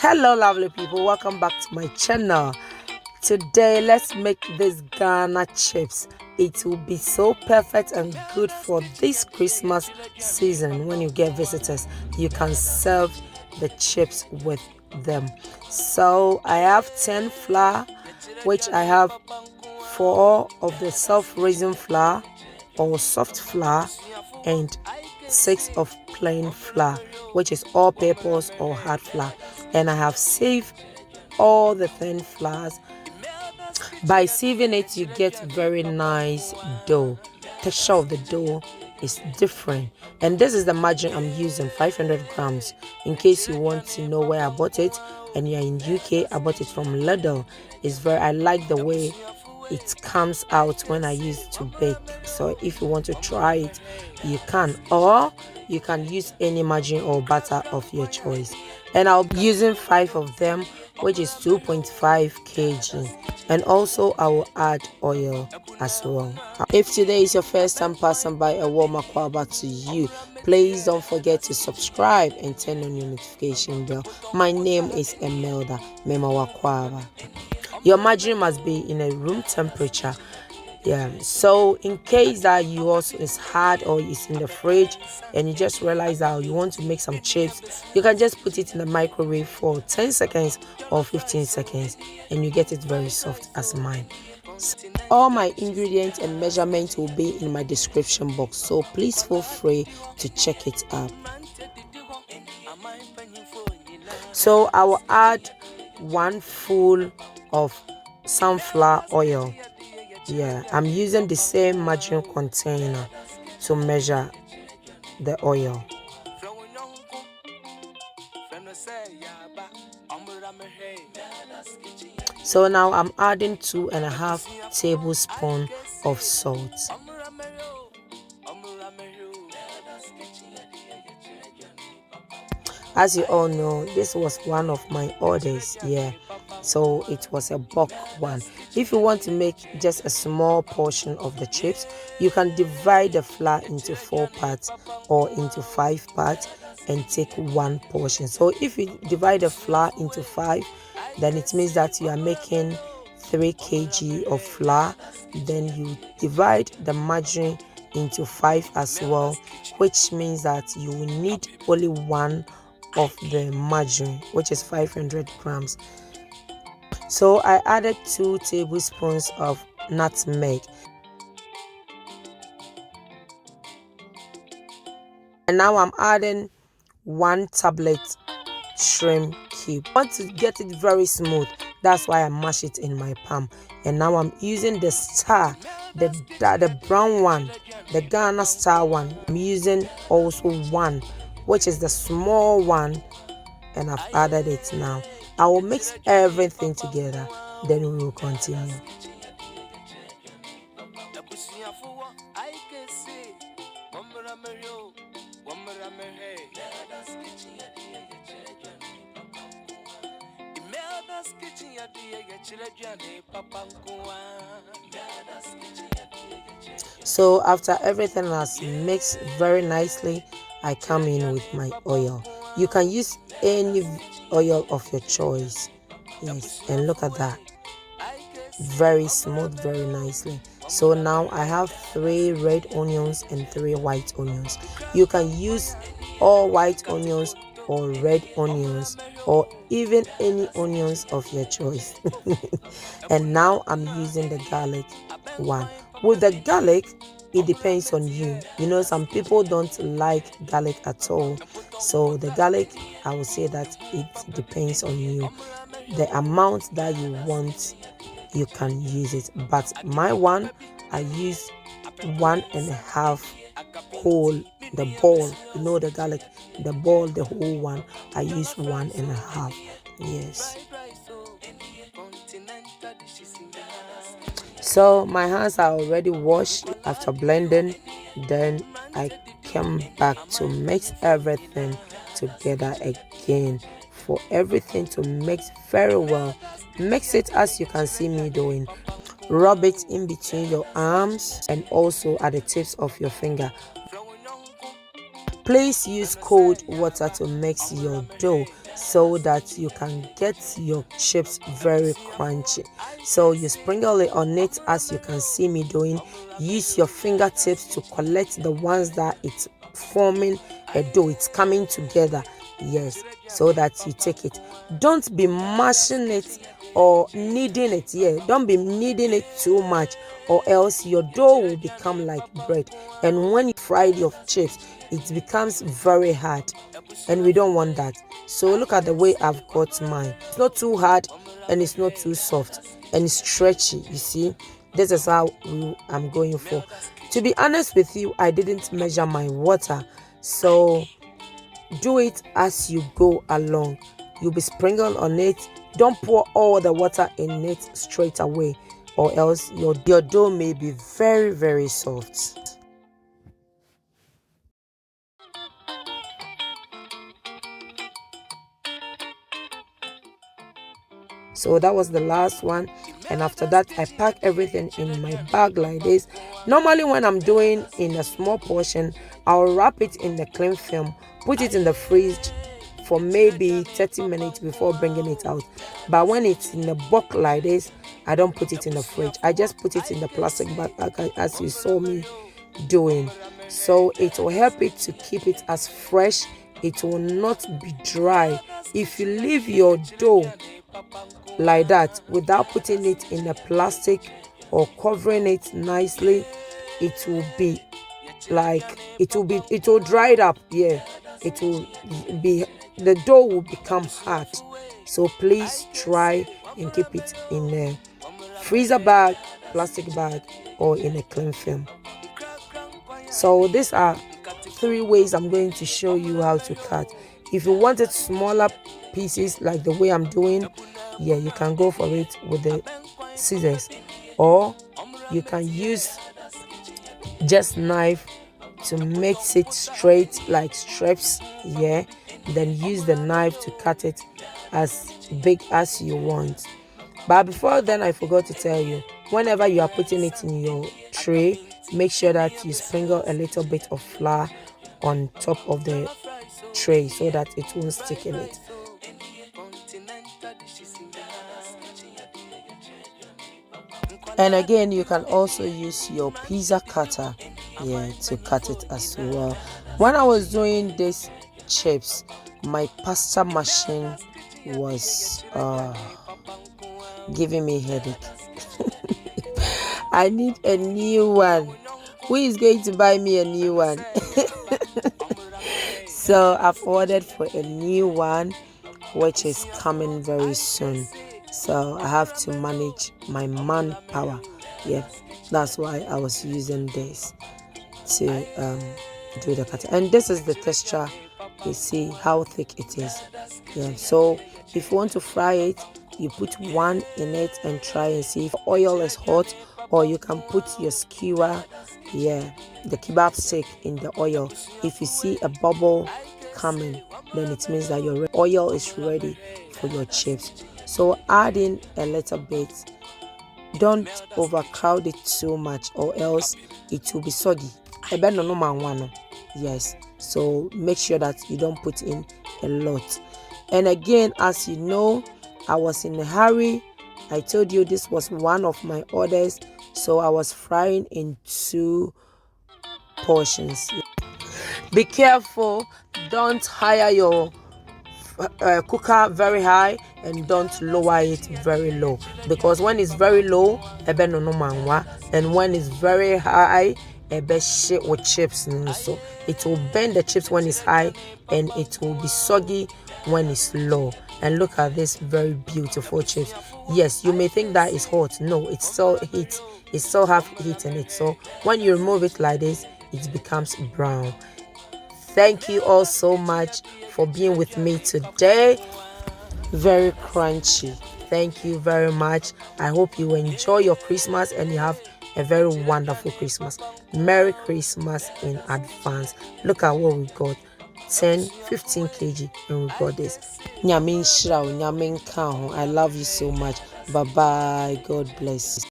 Hello lovely people, welcome back to my channel. Today let's make this Ghana chips. It will be so perfect and good for this Christmas season. When you get visitors, you can serve the chips with them. So I have 10 flour, which I have 4 of the self-raising flour or soft flour and 6 of plain flour, which is all purpose or hard flour. And I have sieved all the thin flours. By sieving it, you get very nice dough. Texture of the dough is different. And this is the margarine I'm using, 500 grams. In case you want to know where I bought it and you're in UK, I bought it from Lidl. I like the way it comes out when I use it to bake. So if you want to try it, you can, or you can use any margarine or butter of your choice. And I'll be using 5 of them, which is 2.5 kg. And also I will add oil as well. If today is your first time passing by, a warm welcome to you. Please don't forget to subscribe and turn on your notification bell. My name is Emelda Memawakwaba. Your margarine must be in a room temperature. So in case that you also is hard or it's in the fridge and you just realize that you want to make some chips, you can just put it in the microwave for 10 seconds or 15 seconds and you get it very soft as mine. So all my ingredients and measurements will be in my description box, so please feel free to check it out. So I will add 1 full of sunflower oil. I'm using the same margarine container to measure the oil. So now I'm adding 2.5 tablespoons of salt. As you all know, this was one of my orders, so it was a bulk one. If you want to make just a small portion of the chips, you can divide the flour into 4 parts or into 5 parts and take 1 portion. So if you divide the flour into 5, then it means that you are making 3 kg of flour. Then you divide the margarine into 5 as well, which means that you will need only 1 of the margarine, which is 500 grams. So I added 2 tablespoons of nutmeg. And now I'm adding 1 tablet shrimp cube. I want to get it very smooth, that's why I mash it in my palm. And now I'm using the star, the brown one, the Ghana star one. I'm using also 1, which is the small one, and I've added it now. I will mix everything together, then we will continue. So after everything has mixed very nicely, I come in with my oil. You can use any oil of your choice. And look at that, very smooth, very nicely. So now I have 3 red onions and 3 white onions. You can use all white onions or red onions or even any onions of your choice. And now I'm using the garlic one. With the garlic, it depends on you. Some people don't like garlic at all. So the garlic, I would say that it depends on you. The amount that you want, you can use it. But my one, I use 1.5 whole, the ball. The garlic, the ball, the whole one. I use 1.5. Yes. So my hands are already washed after blending. Then I came back to mix everything together again for everything to mix very well. Mix it as you can see me doing. Rub it in between your arms and also at the tips of your finger. Please use cold water to mix your dough so that you can get your chips very crunchy. So you sprinkle it on it as you can see me doing. Use your fingertips to collect the ones that it's forming a dough, it's coming together. Yes, so that you take it. Don't be mashing it or kneading it. Yeah, don't be kneading it too much, or else your dough will become like bread, and when you fry your chips it becomes very hard, and we don't want that. So look at the way I've got mine. It's not too hard and it's not too soft, and it's stretchy. You see, this is how I'm going for. To be honest with you, I didn't measure my water, so do it as you go along. You'll be sprinkling on it. Don't pour all the water in it straight away, or else your dough may be very, very soft. So that was the last one, and after that I pack everything in my bag like this. Normally when I'm doing in a small portion, I'll wrap it in the cling film, put it in the fridge for maybe 30 minutes before bringing it out. But when it's in a bulk like this, I don't put it in the fridge. I just put it in the plastic bag as you saw me doing. So it will help it to keep it as fresh. It will not be dry. If you leave your dough like that without putting it in a plastic or covering it nicely, it will be like it will dry it up. Yeah, it will be, the dough will become hard. So please try and keep it in a freezer bag, plastic bag, or in a cling film. So these are 3 ways I'm going to show you how to cut. If you wanted smaller pieces like the way I'm doing, yeah, you can go for it with the scissors, or you can use just knife to mix it straight like strips. Yeah, then use the knife to cut it as big as you want. But before then, I forgot to tell you, whenever you are putting it in your tray, make sure that you sprinkle a little bit of flour on top of the tray so that it won't stick in it. And again, you can also use your pizza cutter, yeah, to cut it as well. When I was doing these chips, my pasta machine was giving me headache. I need a new one. Who is going to buy me a new one? So I've ordered for a new one, which is coming very soon. So I have to manage my manpower. Yeah, that's why I was using this to do the cutting. And this is the texture. You see how thick it is. Yeah, so if you want to fry it, you put one in it and try and see if oil is hot, or you can put your skewer, yeah, the kebab stick in the oil. If you see a bubble coming, then it means that your oil is ready for your chips. So add in a little bit. Don't overcrowd it too much, or else it will be soggy. Yes, so make sure that you don't put in a lot. And again, as you know, I was in a hurry. I told you this was one of my orders, so I was frying in 2 portions. Be careful, don't hire your cooker very high and don't lower it very low, because when it's very low, and when it's very high, shit with chips. So it will bend the chips when it's high, and it will be soggy when it's low. And look at this very beautiful chips. Yes, you may think that it's hot. No, it's still heat. It still have heat in it. So when you remove it like this, it becomes brown. Thank you all so much for being with me today. Very crunchy. Thank you very much. I hope you enjoy your Christmas and you have a very wonderful Christmas. Merry Christmas in advance. Look at what we got. 10-15 kg, and we got this. Nyamin Shrao, Nyamin Kao. I love you so much. Bye bye. God bless.